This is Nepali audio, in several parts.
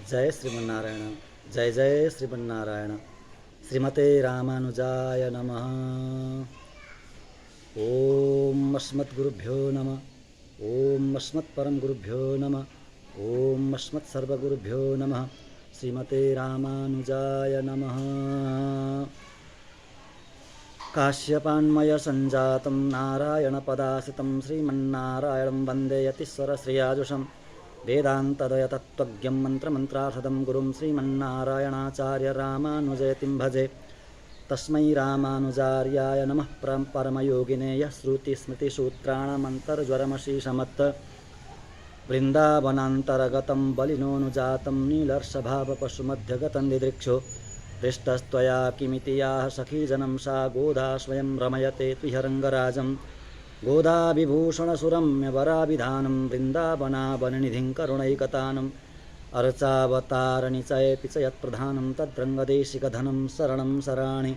जय श्रीमन्नारायण। जय जय श्रीमन्नारायण। श्रीमते रामानुजाय नमः। ओम अस्मद्गुरुभ्यो नमः। ओम अस्मत्परमगुरुभ्यो नमः। ओम अस्मत्सर्वगुरुभ्यो नमः। श्रीमते रामानुजाय नमः। काश्यपान्मय संजातं नारायणपदाश्रितं श्रीमन्नारायणं वन्दे यतीश्वरश्रेयाजुषं वेदान्तदय तत्त्वज्ञं मन्त्रमन्त्रार्थदं गुरुं श्रीमन्नारायणाचार्य रामानुजयतिं भजे। तस्मै रामानुजार्याय नमः। परमयोगिने यः श्रुतिस्मृतिसूत्राणामन्तर्ज्वरमशीषमत् वृन्दावनान्तरगतं बलिनोऽनुजातं नीलर्षभावपशुमध्यगतं दिदृक्षो पृष्टस्त्वया किमिति याः सखीजनं सा गोदा स्वयं रमयते त्विहरङ्गराजं। गोदा विभूषणसुरम्यवराभिधानं वृन्दावनावननिधिं करुणैकतानम् अर्चावतारणि चेऽपि च यत्प्रधानं तद्रङ्गदेशिकधनं शरणं शराणि।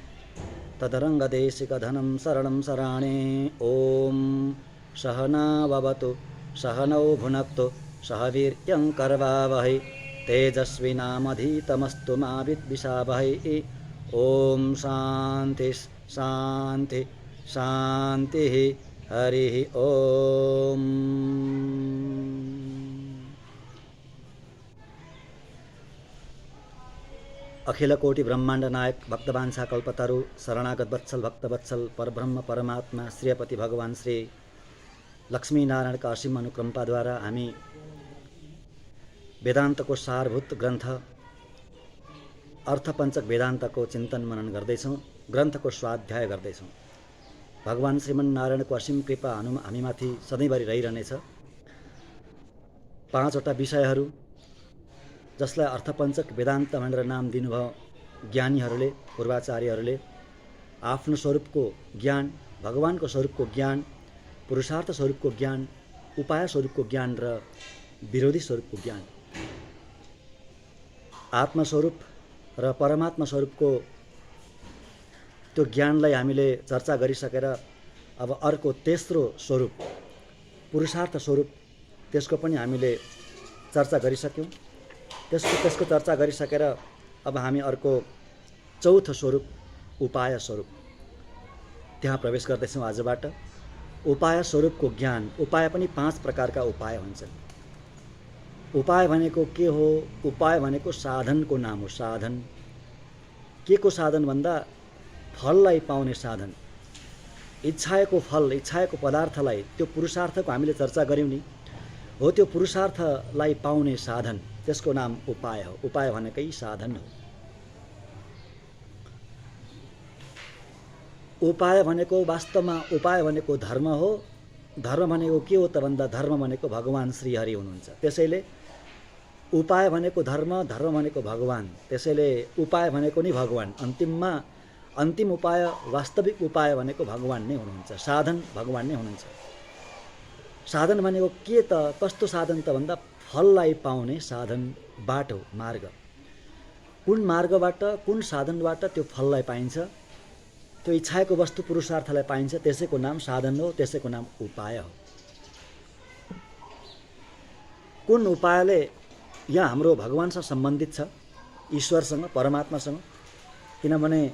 तदरङ्गदेशिकधनं शरणं शराणि। ॐ सहनाववतु सहनौ भुनक्तु सह वीर्यं करवावहै तेजस्विनामधीतमस्तु मा विद्विषावहै। ॐ शान्ति शान्ति शान्तिः। हरिः ॐ। अखिल कोटि ब्रह्मांड नायक भक्तवांछा कल्पतरु शरणागत वत्सल भक्तवत्सल परब्रह्म परमात्मा श्रीपति भगवान श्री लक्ष्मीनारायण का असीम अनुकंपाद्वारा हामी वेदान्तको सारभूत ग्रन्थ अर्थपञ्चक वेदान्तको चिन्तन मनन गर्दैछौँ। ग्रन्थको स्वाध्याय गर्दैछौँ। भगवान श्रीमन्नारायणको असीम कृपा हामीमाथि सधैँभरि रहिरहनेछ। 5वटा विषयहरू जसलाई अर्थपञ्चक वेदान्त भनेर नाम दिनुभयो ज्ञानीहरूले, पूर्वाचार्यहरूले। आफ्नो स्वरूपको ज्ञान, भगवानको स्वरूपको ज्ञान, पुरुषार्थ स्वरूपको ज्ञान, उपाय स्वरूपको ज्ञान र विरोधी स्वरूपको ज्ञान। आत्मस्वरूप र परमात्मा स्वरूपको त्यो ज्ञानलाई हामीले चर्चा गरिसकेर अब अर्को तेस्रो स्वरूप पुरुषार्थ स्वरूप त्यसको पनि हामीले चर्चा गरिसक्यौँ। त्यसको चर्चा गरिसकेर अब हामी अर्को चौथो स्वरूप उपाय स्वरूप त्यहाँ प्रवेश गर्दैछौँ आजबाट। उपाय स्वरूपको ज्ञान। उपाय पनि 5 प्रकारका उपाय हुन्छन्। उपाय भनेको के हो? उपाय भनेको साधनको नाम हो। साधन के को साधन भन्दा फललाई पाउने साधन। इच्छाको फल, इच्छाको पदार्थलाई, त्यो पुरुषार्थको हामीले चर्चा गर्यौँ नि, हो त्यो पुरुषार्थलाई पाउने साधन, त्यसको नाम उपाय हो। उपाय भनेकै साधन हो। उपाय भनेको वास्तवमा उपाय भनेको धर्म हो। धर्म भनेको के हो त भन्दा धर्म भनेको भगवान श्रीहरि हुनुहुन्छ। त्यसैले उपाय भनेको धर्म, धर्म भनेको भगवान। त्यसैले उपाय भनेको नि भगवान। अन्तिम उपाय, वास्तविक उपाय भनेको भगवान नै हुनुहुन्छ। साधन भगवान नै हुनुहुन्छ। साधन भनेको के त, कस्तो साधन त भन्दा फललाई पाउने साधन, बाटो, मार्ग। कुन मार्गबाट, कुन साधनबाट त्यो फललाई पाइन्छ, त्यो इच्छाको वस्तु पुरुषार्थलाई पाइन्छ, त्यसैको नाम साधन हो, त्यसैको नाम उपाय हो। कुन उपायले यहाँ हाम्रो भगवानसँग सम्बन्धित छ, ईश्वरसँग, परमात्मासँग। किनभने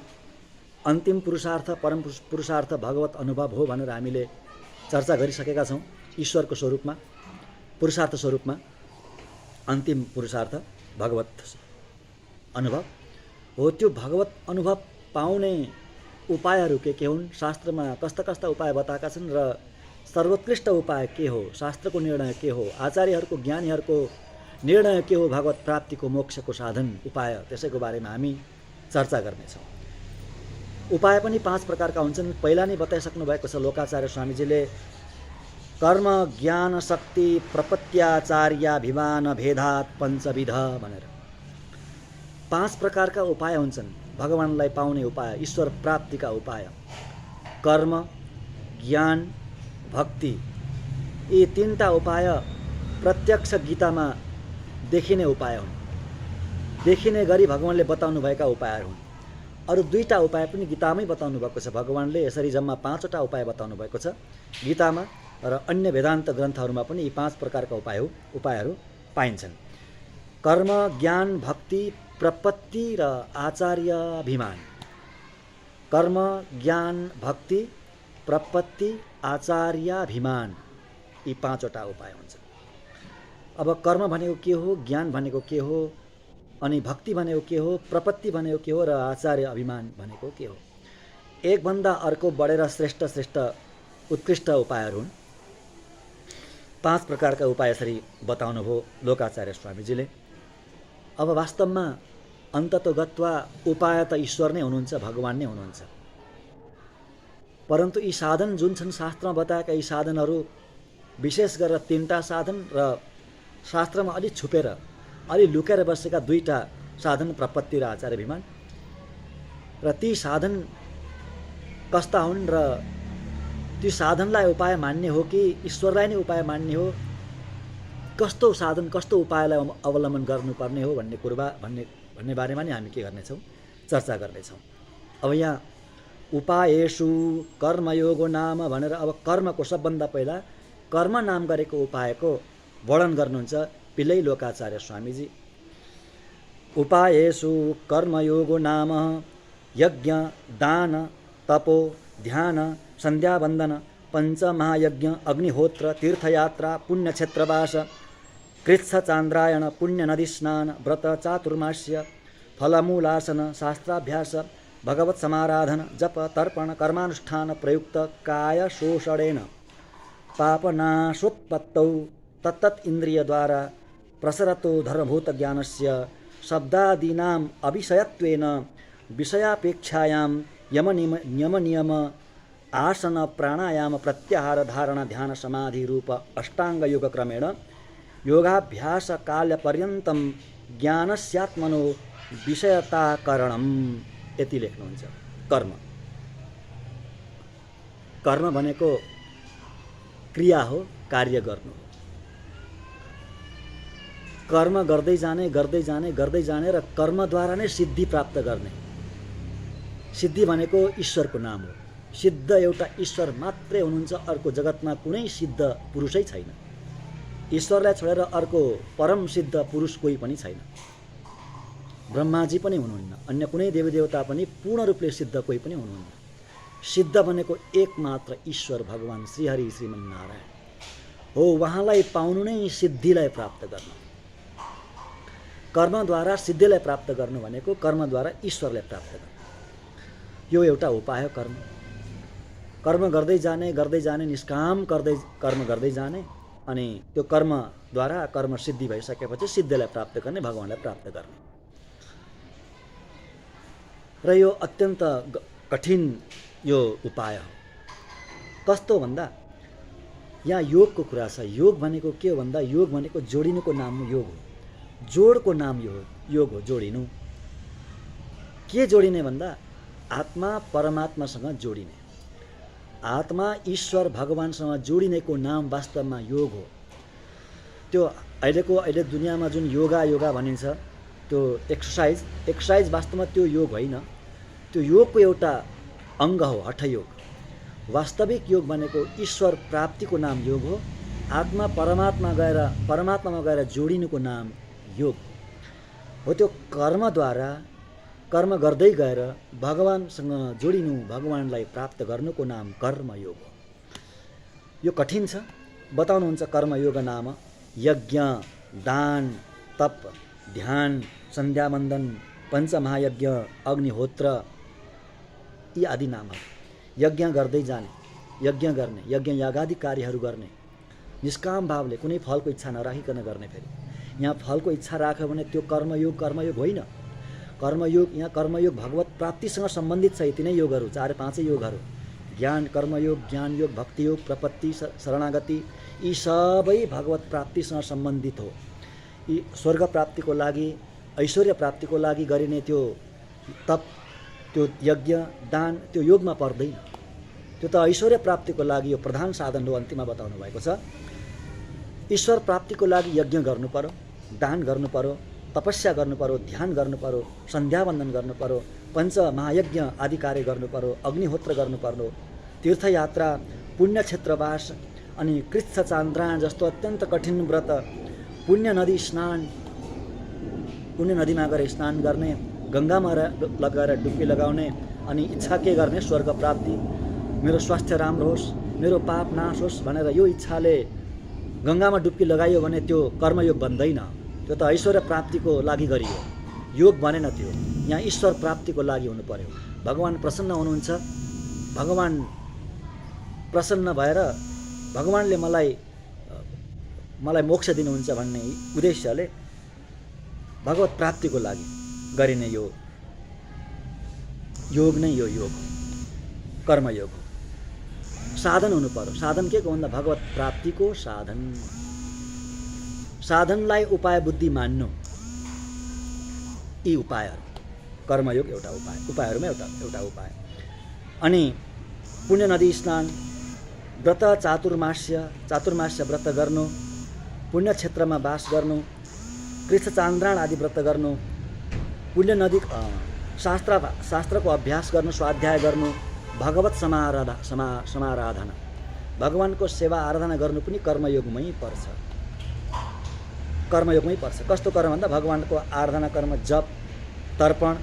अन्तिम पुरुषार्थ, परम पुरुषार्थ भगवत अनुभव हो भनेर हामीले चर्चा गरिसकेका छौँ। ईश्वरको स्वरूपमा, पुरुषार्थ स्वरूपमा अन्तिम पुरुषार्थ भगवत अनुभव हो। त्यो भगवत अनुभव पाउने उपायहरू के हुन्, शास्त्रमा कस्ता कस्ता उपाय बताएका छन् र सर्वोत्कृष्ट उपाय के हो, शास्त्रको निर्णय के हो, आचार्यहरूको, ज्ञानीहरूको निर्णय के हो भगवत प्राप्तिको, मोक्षको साधन, उपाय, त्यसैको बारेमा हामी चर्चा गर्नेछौँ। उपाय पनि 5 प्रकारका हुन्छन्। पहिला नै बताइसक्नु भएको छ लोकाचार्य स्वामीजीले। कर्म, ज्ञान, शक्ति, प्रपत्याचार्याभिमान भेदात् पञ्चविध भनेर 5 प्रकारका उपाय हुन्छन् भगवानलाई पाउने उपाय, ईश्वर प्राप्तिका उपाय। कर्म, ज्ञान, भक्ति, यी 3टा उपाय प्रत्यक्ष गीतामा देखिने उपाय हुन्। देखिने गरी भगवानले बताउनु भएका उपायहरू हुन्। अरू 2टा उपाय पनि गीतामै बताउनु भएको छ। भगवानले यसरी जम्मा 5वटा उपाय बताउनु भएको छ गीतामा र अन्य वेदान्त ग्रन्थहरूमा पनि यी 5 प्रकारका उपायहरू पाइन्छन्। कर्म ज्ञान भक्ति प्रपत्ति र आचार्याभिमान। कर्म ज्ञान भक्ति प्रपत्ति आचार्याभिमान, यी पाँचवटा उपाय हुन्छ। अब कर्म भनेको के हो, ज्ञान भनेको के हो, अनि भक्ति भनेको के हो, प्रपत्ति भनेको के हो र आचार्य अभिमान भनेको के हो। एकभन्दा अर्को बढेर श्रेष्ठ श्रेष्ठ उत्कृष्ट उपायहरू हुन्। 5 प्रकारका उपाय यसरी बताउनुभयो लोकाचार्य स्वामीजीले। अब वास्तवमा अन्ततोगत्वा उपाय त ईश्वर नै हुनुहुन्छ, भगवान नै हुनुहुन्छ। परन्तु यी साधन जुन छन् शास्त्रमा बताएका यी साधनहरू विशेष गरेर 3टा साधन र शास्त्रमा अलि छुपेर अलि लुकेर बसेका 2टा साधन प्रपत्ति र आचार्याभिमान। र ती साधन कस्ता हुन् र ती साधनलाई उपाय मान्ने हो कि ईश्वरलाई नै उपाय मान्ने हो, कस्तो साधन कस्तो उपायलाई अवलम्बन गर्नुपर्ने हो भन्ने बारेमा नै हामी के गर्नेछौँ, चर्चा गर्नेछौँ। अब यहाँ उपायेषु कर्मयोगो नाम भनेर अब कर्मको सबभन्दा पहिला कर्म नाम गरेको उपायको वर्णन गर्नुहुन्छ पिल्लै लोकाचार्य स्वामीजी। उपायेषु कर्मयोगो नाम यज्ञ दान तपो ध्यान सन्ध्यावन्दन पञ्चमहायज्ञ अग्निहोत्र तीर्थयात्रा पुण्यक्षेत्रवास कृच्छ चान्द्रायण पुण्य नदी स्नान व्रत चातुर्मास्य फलमूलासन शास्त्राभ्यास भगवत समाराधन जप तर्पण कर्मानुष्ठान प्रयुक्त काय शोषणेन पापनाशोत्पत्तौ तत्तत् इंद्रियद्वारा प्रसरतो धर्मभूत ज्ञानस्य शब्दादीनाम् अभिषयत्वेन विषयापेक्षायां यमनियम आसन प्राणायाम प्रत्याहार धारणा ध्यान समाधि रूप अष्टांग योग क्रमेण योगाभ्यास काल पर्यन्तं ज्ञानस्यात्मनो विषयताकरणम, यति लेख्नुहुन्छ। कर्म कर्म भनेको क्रिया हो, कार्य गर्नु हो। कर्म गर्दै जाने गर्दै जाने गर्दै जाने र कर्मद्वारा नै सिद्धि प्राप्त गर्ने। सिद्धि भनेको ईश्वरको नाम हो। सिद्ध एउटा ईश्वर मात्रै हुनुहुन्छ, अर्को जगतमा कुनै सिद्ध पुरुषै छैन। ईश्वरलाई छोडेर अर्को परम सिद्ध पुरुष कोही पनि छैन। ब्रह्माजी पनि हुनुहुन्न, अन्य कुनै देवी देवता पनि पूर्ण रूपले सिद्ध कोही पनि हुनुहुन्न। सिद्ध भनेको एकमात्र ईश्वर भगवान श्रीहरि श्रीमन्नारायण हो। उहाँलाई पाउनु नै सिद्धिलाई प्राप्त गर्नु। कर्मद्वारा सिद्धिलाई प्राप्त गर्नु भनेको कर्मद्वारा ईश्वरलाई प्राप्त गर्नु। यो एउटा उपाय हो। कर्म गर्दै जाने निष्काम कर्म गर्दै जाने, अनि त्यो कर्मद्वारा कर्म सिद्धि भइसकेपछि सिद्धिलाई प्राप्त गर्ने, भगवानलाई प्राप्त गर्ने। र यो अत्यन्त कठिन यो उपाय हो। कस्तो भन्दा यहाँ योगको कुरा छ। योग भनेको के हो भन्दा योग भनेको जोडिनुको नाम योग हो। जोडको नाम योग हो, जोडिनु। के जोडिने भन्दा आत्मा परमात्मासँग जोडिने, आत्मा ईश्वर भगवानसँग जोडिनेको नाम वास्तवमा योग हो। त्यो अहिले दुनियाँमा जुन योगा भनिन्छ, त्यो एक्सर्साइज वास्तवमा त्यो योग होइन। त्यो योगको एउटा अङ्ग हो, हठयोग। वास्तविक योग भनेको ईश्वर प्राप्तिको नाम योग हो। आत्मा परमात्मामा गएर जोडिनुको नाम योग हो। त्यो कर्मद्वारा कर्म गर्दै गएर भगवानसँग जोडिनु, भगवानलाई प्राप्त गर्नुको नाम कर्मयोग हो। यो कठिन छ। बताउनुहुन्छ कर्मयोग नाम यज्ञ दान तप ध्यान सन्ध्यावन्दन पञ्चमहायज्ञ अग्निहोत्र यी आदि नामहरू। यज्ञ गर्दै जाने, यज्ञ गर्ने, यज्ञ यागादि कार्यहरू गर्ने, निष्काम भावले कुनै फलको इच्छा नराखिकन गर्ने। फेरि यहाँ फलको इच्छा राख्यो भने त्यो कर्मयोग होइन। कर्मयोग यहाँ कर्मयोग भगवत प्राप्तिसँग सम्बन्धित छ। यति नै योगहरू, 4-5 योगहरू, ज्ञान कर्मयोग, ज्ञान योग, भक्ति योग, प्रपत्ति, शरणागति, यी सबै भगवत प्राप्तिसँग सम्बन्धित हो। यी स्वर्ग प्राप्तिको लागि, ऐश्वर्य प्राप्तिको लागि गरिने त्यो तप, त्यो यज्ञ दान त्यो योगमा पर्दैन। त्यो त ऐश्वर्य प्राप्तिको लागि यो प्रधान साधन हो। अन्तिममा बताउनु भएको छ ईश्वर प्राप्तिको लागि यज्ञ गर्नु पर्यो, दान गर्नु पर्यो, तपस्या गर्नु पर्यो, ध्यान गर्नु पर्यो, सन्ध्यावन्दन गर्नु पर्यो, पञ्चमहायज्ञ आदि कार्य गर्नु पर्यो, अग्निहोत्र गर्नु पर्यो, तीर्थयात्रा, पुण्यक्षेत्रवास, अनि कृच्छ चान्द्रायण जस्तो अत्यन्त कठिन व्रत, पुण्य नदी स्नान, कुनै नदीमा गएर स्नान गर्ने, गङ्गामा लगेर डुब्की लगाउने, अनि इच्छा के गर्ने? स्वर्ग प्राप्ति, मेरो स्वास्थ्य राम्रो होस्, मेरो पाप नाश होस् भनेर यो इच्छाले गङ्गामा डुब्की लगाइयो भने त्यो कर्मयोग बन्दैन। त्यो त ऐश्वर्य प्राप्तिको लागि गरियो, योग बनेन त्यो। यहाँ ईश्वर प्राप्तिको लागि हुनु पर्यो। भगवान प्रसन्न हुनुहुन्छ, भगवान प्रसन्न भएर भगवानले मलाई मोक्ष दिनुहुन्छ भन्ने उद्देश्यले भगवत प्राप्तिको लागि गरिने यो योग नै यो योग हो, कर्मयोग हो। साधन हुनु पर्यो। साधन के को भन्दा भगवत प्राप्तिको साधन। साधनलाई उपाय बुद्धि मान्नु, यी उपायहरू। कर्मयोग एउटा उपाय, उपायहरूमा एउटा उपाय। अनि पुण्य नदी स्नान, व्रत चातुर्मास्य व्रत गर्नु, पुण्य क्षेत्रमा वास गर्नु, कृष्ण चान्द्रायण आदि व्रत गर्नु, पुण्य नदी शास्त्रको अभ्यास गर्नु, स्वाध्याय गर्नु, भगवत समाराधना, भगवानको सेवा आराधना गर्नु पनि कर्मयोगमै पर्छ। कर्मयोगमै पर्छ। कस्तो कर्म भन्दा भगवानको आराधना कर्म, जप, तर्पण,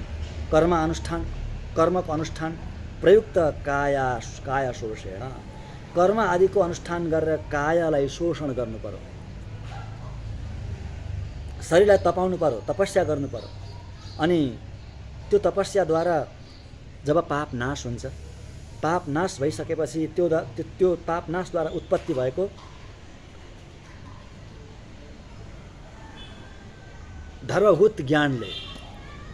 कर्मको अनुष्ठान, प्रयुक्त काया शोषेण, कर्म आदिको अनुष्ठान गरेर कायालाई शोषण गर्नु पर्यो, शरीरलाई तपाउनु पर्यो, तपस्या गर्नु पर्यो। अनि त्यो तपस्याद्वारा जब पाप नाश हुन्छ, पाप नाश भइसकेपछि त्यो पाप नाशद्वारा उत्पत्ति भएको धर्मभूत ज्ञानले,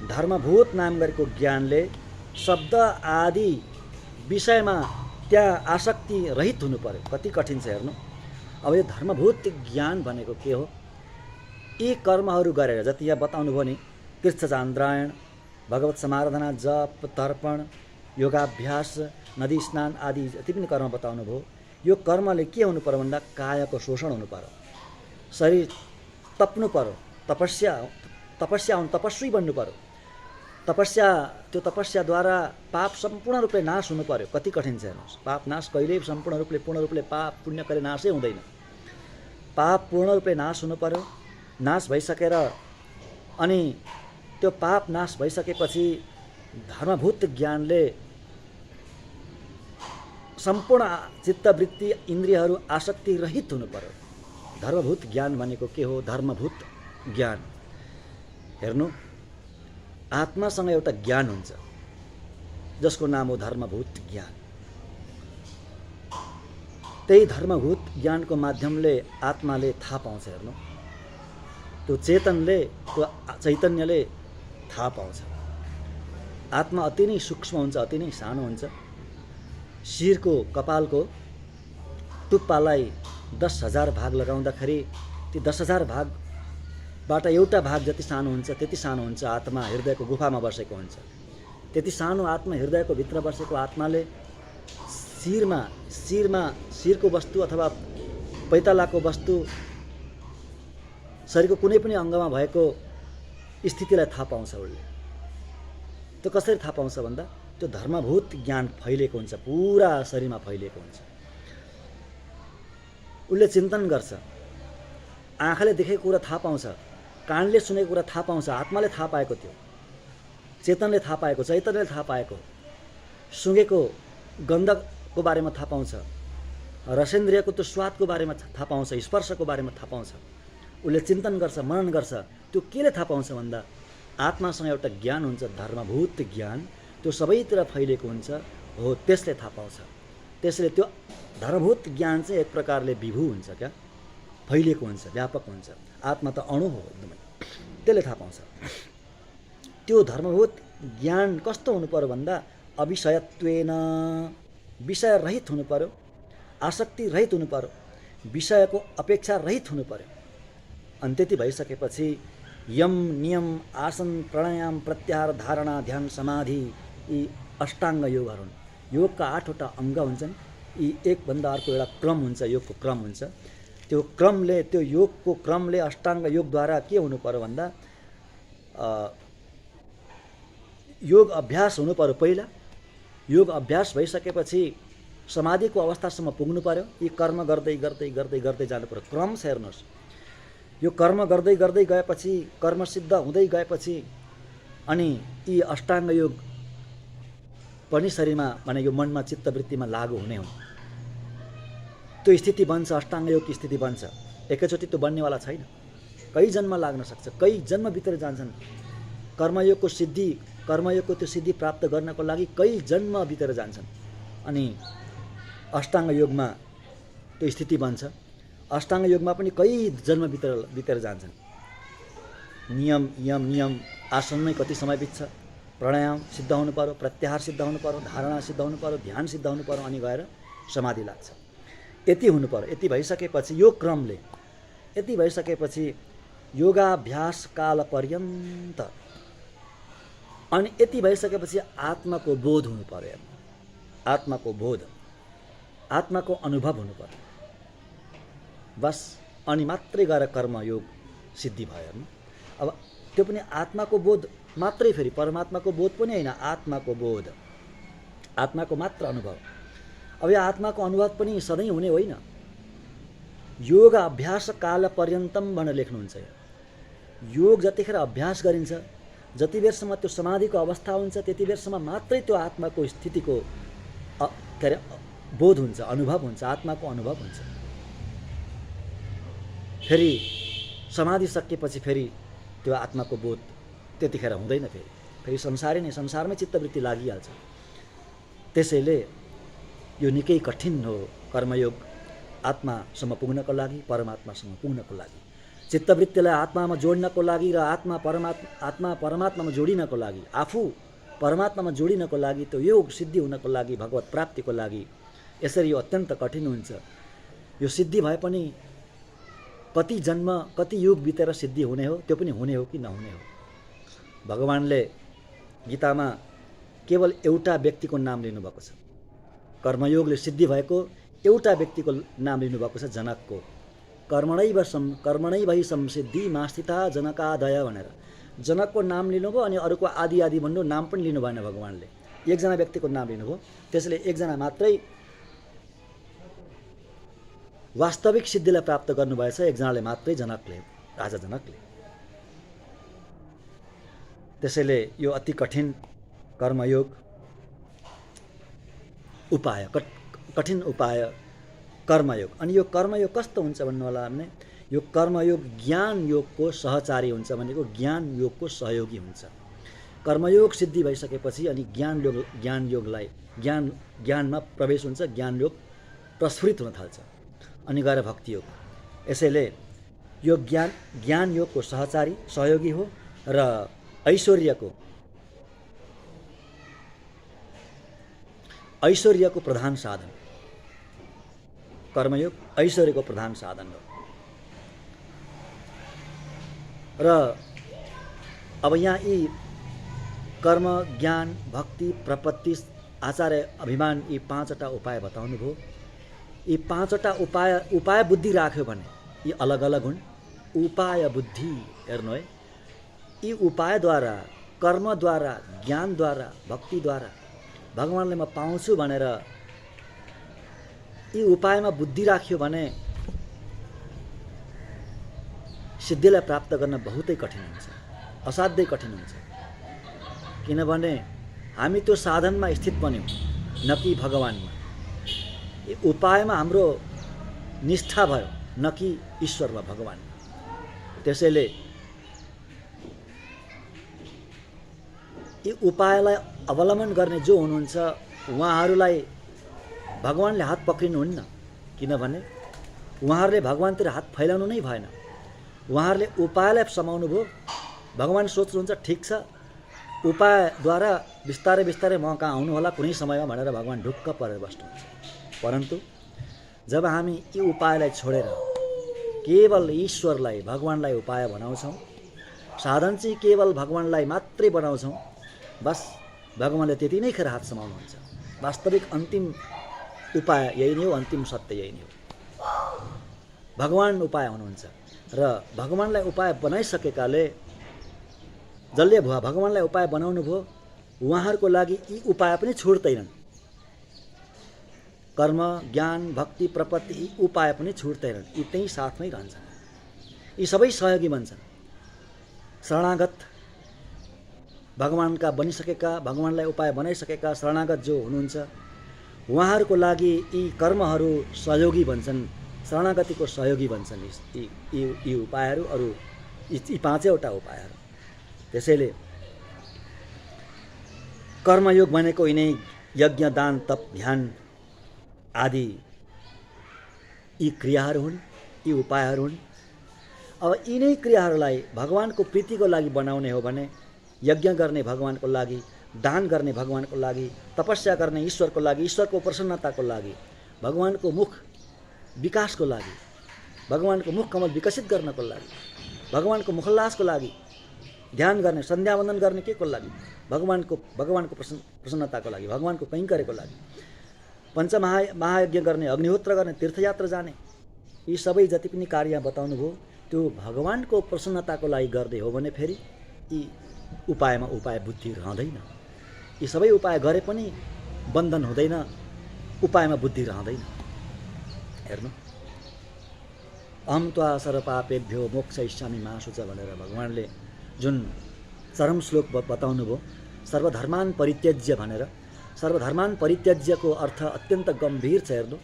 धर्मभूत नाम गरेको ज्ञानले शब्द आदि विषयमा त्यहाँ आसक्ति रहित हुनु पर्यो। कति कठिन छ हेर्नु। अब यो धर्मभूत ज्ञान भनेको के हो? यी कर्महरू गरेर जति यहाँ बताउनु भयो नि, कृष्ण चान्द्रायण, भगवत समाराधना, जप, तर्पण, योगाभ्यास, नदी स्नान आदि जति पनि कर्म बताउनु भयो, यो कर्मले के हुनु पर्यो भन्दा कायको शोषण हुनु पर्यो, शरीर तप्नु पर्यो, तपस्या हुनु, तपस्वी बन्नु पर्यो। त्यो तपस्याद्वारा पाप सम्पूर्ण रूपले नाश हुनु पर्यो। कति कठिन छ हेर्नुहोस्। पाप नाश कहिल्यै सम्पूर्ण रूपले पूर्ण रूपले पाप पुण्य कहिले नाशै हुँदैन। पाप पूर्ण रूपले नाश हुनु पर्यो। नाश भइसकेर अनि त्यो पाप नाश भइसकेपछि धर्मभूत ज्ञानले सम्पूर्ण चित्तवृत्ति इन्द्रियहरू आसक्ति रहित हुनु पर्यो। धर्मभूत ज्ञान भनेको के हो? धर्मभूत ज्ञान हेर्नु, आत्मासँग एउटा ज्ञान हुन्छ जसको नाम हो धर्मभूत ज्ञान। त्यही धर्मभूत ज्ञानको माध्यमले आत्माले थाहा पाउँछ। हेर्नु, त्यो चैतन्यले थाहा पाउँछ। आत्मा अति नै सूक्ष्म हुन्छ, अति नै सानो हुन्छ। शिरको कपालको टुप्पालाई 10,000 भाग लगाउँदाखेरि ती 10,000 भागबाट एउटा भाग जति सानो हुन्छ त्यति सानो हुन्छ आत्मा हृदयको गुफामा बसेको हुन्छ। त्यति सानो आत्मा हृदयको भित्र बसेको आत्माले शिरको वस्तु अथवा पैतालाको वस्तु, शरीरको कुनै पनि अङ्गमा भएको स्थितिलाई थाहा पाउँछ। उसले त्यो कसरी थाहा पाउँछ भन्दा त्यो धर्मभूत ज्ञान फैलिएको हुन्छ, पुरा शरीरमा फैलिएको हुन्छ। उसले चिन्तन गर्छ, आँखाले देखेको कुरा थाहा पाउँछ, कानले सुनेको कुरा थाहा पाउँछ। आत्माले थाहा पाएको, त्यो चेतनले थाहा पाएको, चैतन्यले थाहा पाएको, सुँगेको गन्धको बारेमा थाहा पाउँछ, रसेन्द्रियको त्यो स्वादको बारेमा थाहा पाउँछ, स्पर्शको बारेमा थाहा पाउँछ। उसले चिन्तन गर्छ, मनन गर्छ। त्यो केले थाहा पाउँछ भन्दा आत्मासँग एउटा ज्ञान हुन्छ, धर्मभूत ज्ञान, त्यो सबैतिर फैलिएको हुन्छ हो, त्यसले थाहा पाउँछ। त्यसले त्यो धर्मभूत ज्ञान चाहिँ एक प्रकारले विभू हुन्छ, क्या फैलिएको हुन्छ, व्यापक हुन्छ। आत्मा त अणु हो एकदमै, त्यसले थाहा पाउँछ। त्यो धर्मभूत ज्ञान कस्तो हुनु पर्यो भन्दा अविषयत्वेन, विषय रहित हुनु पर्यो, आसक्ति रहित हुनु पर्यो, विषयको अपेक्षा रहित हुनु पर्यो। अनि त्यति भइसकेपछि यम, नियम, आसन, प्राणायाम, प्रत्याहार, धारणा, ध्यान, समाधि, यी अष्टाङ्ग योगहरू हुन्। योगका 8वटा अङ्ग हुन्छन्। यी एकभन्दा अर्को एउटा क्रम हुन्छ, योगको क्रम हुन्छ। त्यो क्रमले, त्यो योगको क्रमले अष्टाङ्ग योगद्वारा के हुनु पर्यो भन्दा योग अभ्यास हुनु पर्यो। पहिला योग अभ्यास भइसकेपछि समाधिको अवस्थासम्म पुग्नु पर्यो। यी कर्म गर्दै गर्दै गर्दै गर्दै जानु पर्यो। क्रम छ हेर्नुहोस्। यो कर्म गर्दै गर्दै गएपछि, कर्म सिद्ध हुँदै गएपछि अनि यी अष्टाङ्ग योग पनि शरीरमा माने यो मनमा चित्तवृत्तिमा लागू हुने हुन्। त्यो स्थिति बन्छ, अष्टाङ्ग योग स्थिति बन्छ। एकैचोटि त्यो बन्नेवाला छैन, कई जन्म लाग्न सक्छ, कई जन्म भित्र जान्छन्। कर्मयोगको त्यो सिद्धि प्राप्त गर्नको लागि कई जन्म भित्र जान्छन् अनि अष्टाङ्ग योगमा त्यो स्थिति बन्छ। अष्टाङ्ग योगमा पनि कई जन्म भित्र जान्छन्। नियम आसनमै कति समय बित्छ, प्राणायाम सिद्ध हुनु पर्यो, प्रत्याहार सिद्ध हुनु पर्यो, धारणा सिद्ध हुनु पर्यो, ध्यान सिद्ध हुनु पर्यो, अनि गएर समाधि लाग्छ। यति हुनु पर्यो। यति भइसकेपछि यो क्रमले यति भइसकेपछि योगाभ्यास काल पर्यन्त अनि यति भइसकेपछि आत्माको बोध हुनु पर्यो। आत्माको बोध, आत्माको अनुभव हुनु पर्यो। बस अनि मात्रै गएर कर्मयोग सिद्धि भयो। अब त्यो पनि आत्माको बोध मात्रै, फेरि परमात्माको बोध पनि होइन, आत्माको बोध, आत्माको मात्र अनुभव। अब यो आत्माको अनुभव पनि सधैँ हुने होइन। योग अभ्यास काल पर्यन्तम भनेर लेख्नुहुन्छ। योग जतिखेर अभ्यास गरिन्छ, जति बेरसम्म त्यो समाधिको अवस्था हुन्छ, त्यति बेरसम्म मात्रै त्यो आत्माको स्थितिको के अरे बोध हुन्छ, अनुभव हुन्छ, आत्माको अनुभव हुन्छ। फेरि समाधि सकिएपछि फेरि त्यो आत्माको बोध त्यतिखेर हुँदैन। फेरि संसारमै चित्तवृत्ति लागिहाल्छ। त्यसैले यो निकै कठिन हो कर्मयोग आत्मासम्म पुग्नको लागि, परमात्मासम्म पुग्नको लागि। चित्तवृत्तिलाई आत्मामा जोड्नको लागि र आत्मा परमात्मामा जोडिनको लागि, आफू परमात्मामा जोडिनको लागि, त्यो योग सिद्धि हुनको लागि, भगवत प्राप्तिको लागि यसरी यो अत्यन्त कठिन हुन्छ। यो सिद्धि भए पनि कति जन्म कति युग बितेर सिद्धि हुने हो, त्यो पनि हुने हो कि नहुने हो। भगवानले गीतामा केवल एउटा व्यक्तिको नाम लिनुभएको छ। कर्मयोगले सिद्धि भएको एउटा व्यक्तिको नाम लिनुभएको छ, जनकको। कर्मणैव संसिद्धि मास्थिता जनकादय भनेर जनकको नाम लिनुभयो। अनि अरूको आदि भन्नु नाम पनि लिनु भएन भगवानले, एकजना व्यक्तिको नाम लिनुभयो। त्यसैले एकजना मात्रै वास्तविक सिद्धिलाई प्राप्त गर्नुभएछ, एकजनाले मात्रै, जनकले, राजा जनकले। त्यसैले यो अति कठिन कर्मयोग उपाय, कठिन उपाय कर्मयोग। अनि यो कर्मयोग कस्तो हुन्छ भन्नु होला हामीले? यो कर्मयोग ज्ञान योगको सहचारी हुन्छ, भनेको ज्ञान योगको सहयोगी हुन्छ। कर्मयोग सिद्धि भइसकेपछि अनि ज्ञानमा प्रवेश हुन्छ, ज्ञान योग प्रस्फुरित हुन थाल्छ, अनि गएर भक्ति योग। यसैले यो ज्ञान योगको सहयोगी हो र ऐश्वर्यको प्रधान साधन। कर्मयोग ऐश्वर्यको प्रधान साधन हो। र अब यहाँ यी कर्म, ज्ञान, भक्ति, प्रपत्ति, आचार्य अभिमान, यी 5वटा उपाय बताउनु भयो। यी 5वटा उपाय बुद्धि राख्यो भने यी अलग अलग हुन्। उपाय बुद्धि हेर्नु है, यी उपायद्वारा, कर्मद्वारा, ज्ञानद्वारा, भक्तिद्वारा भगवानलाई म पाउँछु भनेर यी उपायमा बुद्धि राख्यो भने सिद्धिलाई प्राप्त गर्न बहुतै कठिन हुन्छ, असाध्यै कठिन हुन्छ। किनभने हामी त्यो साधनमा स्थित बन्यौँ, न कि भगवानमा। यी उपायमा हाम्रो निष्ठा भयो, न कि ईश्वरमा, भगवानमा। त्यसैले यी उपायलाई अवलम्बन गर्ने जो हुनुहुन्छ उहाँहरूलाई भगवानले हात पक्रिनुहुन्न। किनभने उहाँहरूले भगवानतिर हात फैलाउनु नै भएन। उहाँहरूले उपायलाई समाउनु भयो। भगवान सोच्नुहुन्छ ठिक छ, उपायद्वारा बिस्तारै बिस्तारै म कहाँ आउनु होला कुनै समयमा भनेर भगवान ढुक्क परेर बस्नुहुन्छ। परन्तु जब हामी यी उपायलाई छोडेर केवल ईश्वरलाई, भगवानलाई उपाय बनाउँछौँ, साधन चाहिँ केवल भगवानलाई मात्रै बनाउँछौँ, बस भगवानले त्यति नै खेर हात समाउनुहुन्छ। वास्तविक अन्तिम उपाय यही नै हो, अन्तिम सत्य यही नै हो। भगवान उपाय हुनुहुन्छ र भगवानलाई उपाय बनाइसकेकाले, जसले भगवानलाई उपाय बनाउनु भयो उहाँहरूको लागि यी उपाय पनि छुट्दैनन्। कर्म, ज्ञान, भक्ति, प्रपत्ति, यी उपाय पनि छुट्दैनन्, यी त्यही साथमै रहन्छन्। यी सबै सहयोगी बन्छन्। शरणागत भगवानका बनिसकेका, भगवानलाई उपाय बनाइसकेका शरणागत जो हुनुहुन्छ उहाँहरूको लागि यी कर्महरू सहयोगी बन्छन्, शरणागतिको सहयोगी बन्छन् यी उपायहरू, अरू यी पाँचैवटा उपायहरू। त्यसैले कर्मयोग भनेको यिनै यज्ञ, दान, तप, ध्यान आदि यी क्रियाहरू हुन्, यी उपायहरू हुन्। अब यिनै क्रियाहरूलाई भगवानको प्रीतिको लागि बनाउने हो भने यज्ञ गर्ने भगवानको लागि, दान गर्ने भगवानको लागि, तपस्या गर्ने ईश्वरको लागि, ईश्वरको प्रसन्नताको लागि, भगवानको मुख विकासको लागि, भगवानको मुख कमल विकसित गर्नको लागि, भगवानको मुखल्लासको लागि ध्यान गर्ने, सन्ध्यावन्दन गर्ने के को लागि? भगवानको प्रसन्नताको लागि, भगवानको कैङ्कर्यको लागि, महायज्ञ गर्ने, अग्निहोत्र गर्ने, तीर्थयात्रा जाने, यी सबै जति पनि कार्य बताउनु भयो त्यो भगवानको प्रसन्नताको लागि गर्दै हो भने फेरि यी उपायमा उपाय बुद्धि रहँदैन। यी सबै उपाय गरे पनि बन्धन हुँदैन, उपायमा बुद्धि रहँदैन। हेर्नु, अहम त्वा सर्वपापेभ्यो मोक्षयिष्यामि मा शुच भनेर भगवानले जुन चरम श्लोक बताउनु भयो, सर्वधर्मान परित्यज्य भनेर। सर्वधर्मान परित्यज्यको अर्थ अत्यन्त गम्भीर छ। हेर्नु,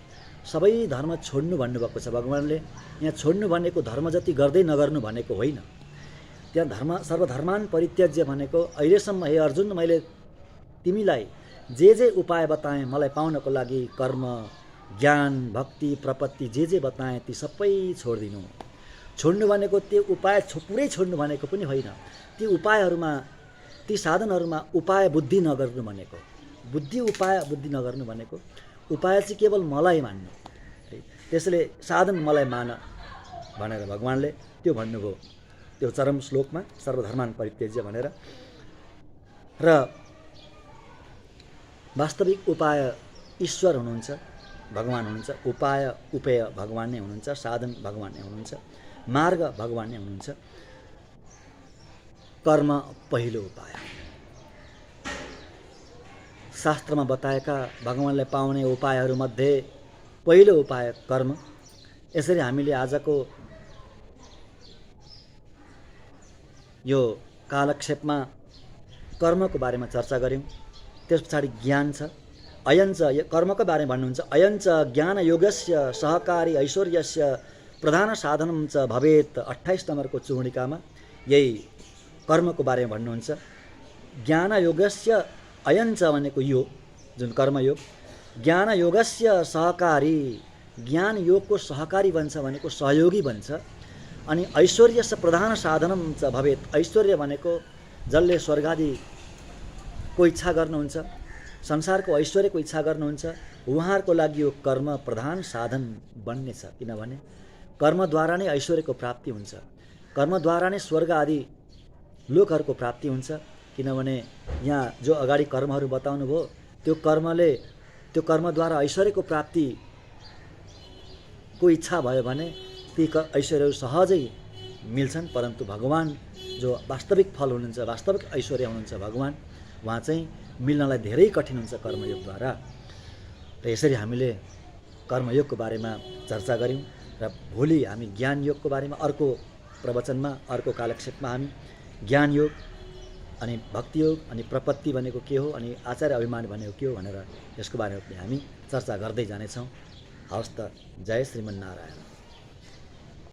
सबै धर्म छोड्नु भन्नुभएको छ भगवानले। यहाँ छोड्नु भनेको धर्म जति गर्दै नगर्नु भनेको होइन। त्यहाँ सर्वधर्मान परित्यज्य भनेको अहिलेसम्म हे अर्जुन मैले तिमीलाई जे उपाय बताएँ मलाई पाउनको लागि, कर्म, ज्ञान, भक्ति, प्रपत्ति जे बताएँ ती सबै छोडिदिनु। छोड्नु भनेको त्यो उपाय पुरै छोड्नु भनेको पनि होइन। ती उपायहरूमा, ती साधनहरूमा उपाय बुद्धि नगर्नु भनेको, उपाय बुद्धि नगर्नु भनेको, उपाय चाहिँ केवल मलाई मान्नु। त्यसैले साधन मलाई मान भनेर भगवानले त्यो भन्नुभयो त्यो चरम श्लोकमा, सर्वधर्मान परित्यज्य भनेर। र वास्तविक उपाय ईश्वर हुनुहुन्छ, भगवान हुनुहुन्छ। उपेय भगवान नै हुनुहुन्छ, साधन भगवान नै हुनुहुन्छ, मार्ग भगवान नै हुनुहुन्छ। कर्म पहिलो उपाय। शास्त्रमा बताएका भगवानलाई पाउने उपायहरूमध्ये पहिलो उपाय कर्म। यसरी हामीले आजको यो कालक्षेपमा कर्मको बारेमा चर्चा गऱ्यौँ। त्यस पछाडि ज्ञान छ। अयञ्च कर्मको बारेमा भन्नुहुन्छ, अयञ्च ज्ञान योगस्य सहकारी ऐश्वर्यस्य प्रधान साधनं च भवेत्। 28 नम्बरको चूर्णिकामा यही कर्मको बारेमा भन्नुहुन्छ। ज्ञान योगस्य अयञ्च भनेको यो जुन कर्मयोग, ज्ञान योगस्य सहकारी, ज्ञान योगको सहकारी बन्छ भनेको सहयोगी बन्छ। अनि ऐश्वर्यस्य प्रधान साधनं च भवेत्। ऐश्वर्य भनेको जसले स्वर्गादिको इच्छा गर्नुहुन्छ, संसारको ऐश्वर्यको इच्छा गर्नुहुन्छ, उहाँहरूको लागि यो कर्म प्रधान साधन बन्नेछ। किनभने कर्मद्वारा नै ऐश्वर्यको प्राप्ति हुन्छ, कर्मद्वारा नै स्वर्ग आदि लोकहरूको प्राप्ति हुन्छ। किनभने यहाँ जो अगाडि कर्महरू बताउनु भयो त्यो कर्मद्वारा ऐश्वर्यको प्राप्तिको इच्छा भयो भने ती ऐश्वर्यहरू सहजै मिल्छन्। परन्तु भगवान जो वास्तविक फल हुनुहुन्छ, वास्तविक ऐश्वर्य हुनुहुन्छ भगवान, उहाँ चाहिँ मिल्नलाई धेरै कठिन हुन्छ कर्मयोगद्वारा। र यसरी हामीले कर्मयोगको बारेमा चर्चा गऱ्यौँ। र भोलि हामी ज्ञान योगको बारेमा अर्को प्रवचनमा, अर्को कालक्षेपमा हामी ज्ञान योग अनि भक्ति योग अनि प्रपत्ति भनेको के हो, अनि आचार्य अभिमान भनेको के हो भनेर यसको बारेमा पनि हामी चर्चा गर्दै जानेछौँ। हवस् त, जय श्रीमन्नारायण।